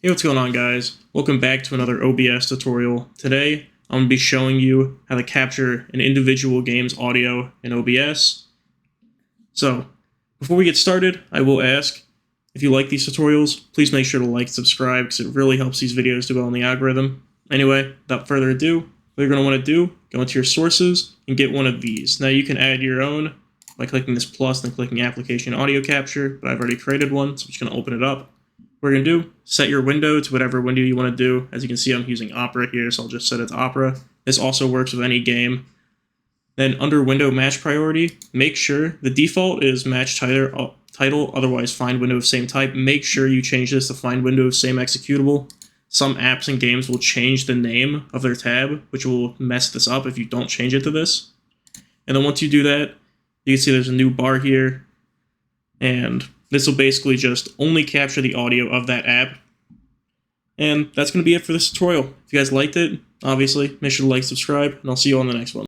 Hey, what's going on, guys? Welcome back to another OBS tutorial. Today, I'm going to be showing you how to capture an individual game's audio in OBS. So, before we get started, I will ask, if you like these tutorials, please make sure to like and subscribe because it really helps these videos do well in the algorithm. Anyway, without further ado, what you're going to want to do, go into your sources and get one of these. Now, you can add your own by clicking this plus and then clicking Application Audio Capture, but I've already created one, so I'm just going to open it up. What we're going to do, set your window to whatever window you want to do. As you can see, I'm using Opera here, so I'll just set it to Opera. This also works with any game. Then under Window Match Priority, make sure the default is Match Title, otherwise Find Window of Same Type. Make sure you change this to Find Window of Same Executable. Some apps and games will change the name of their tab, which will mess this up if you don't change it to this. And then once you do that, you can see there's a new bar here, and this will basically just only capture the audio of that app. And that's going to be it for this tutorial. If you guys liked it, obviously, make sure to like, subscribe, and I'll see you on the next one.